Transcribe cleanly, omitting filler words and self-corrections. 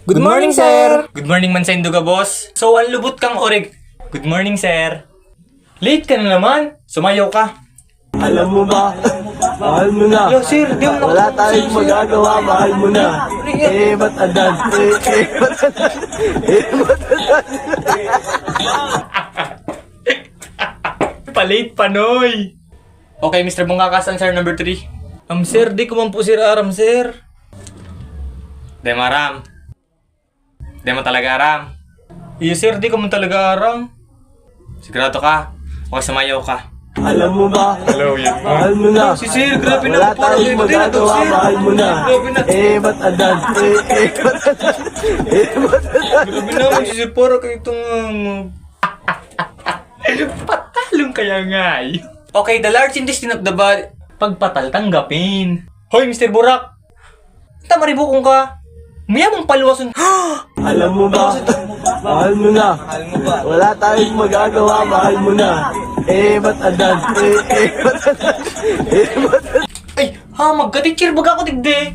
Good morning, sir! Good morning man sa Induga, boss. So, ang lubot kang orig. Good morning, sir. Late ka na naman. Sumayaw ka. Alam mo ba? Mahal mo na. Yo, sir, di mo Wala tayong magagawa, mahal mo na. Ba't adan? Ba't adan? Ba't adan? Palate panoy. Okay, Mr. Bungkakas, answer number 3. Sir, di ko man po sir aram, sir. Di maram. Di mo talaga aram. Iyo, sir, di ko man talaga aram. Sigurado ka. O sumayaw ka. Alam mo ba? Hello, yan. Mahal mo na. Si sir, grabe Wala na. Parang tayong hindi na to, magagawa, sir. mahal mo na. Grabe na. Ba't adan? Ba't adan? Ba't adan? Grabe naman si sir. Parang kayo itong... patalong kaya nga eh. Okay, the large intestine of the body. Pagpatal, tanggapin. Hoy, Mr. Burak. Tamaribukong ka. Mayamang paluwasan. Alam mo ba? Mahal mo na. Wala tayong magagawa, mahal mo na. Ba't adan? Ba't adan? Ay, ha, magka-teacher baga ako tigde.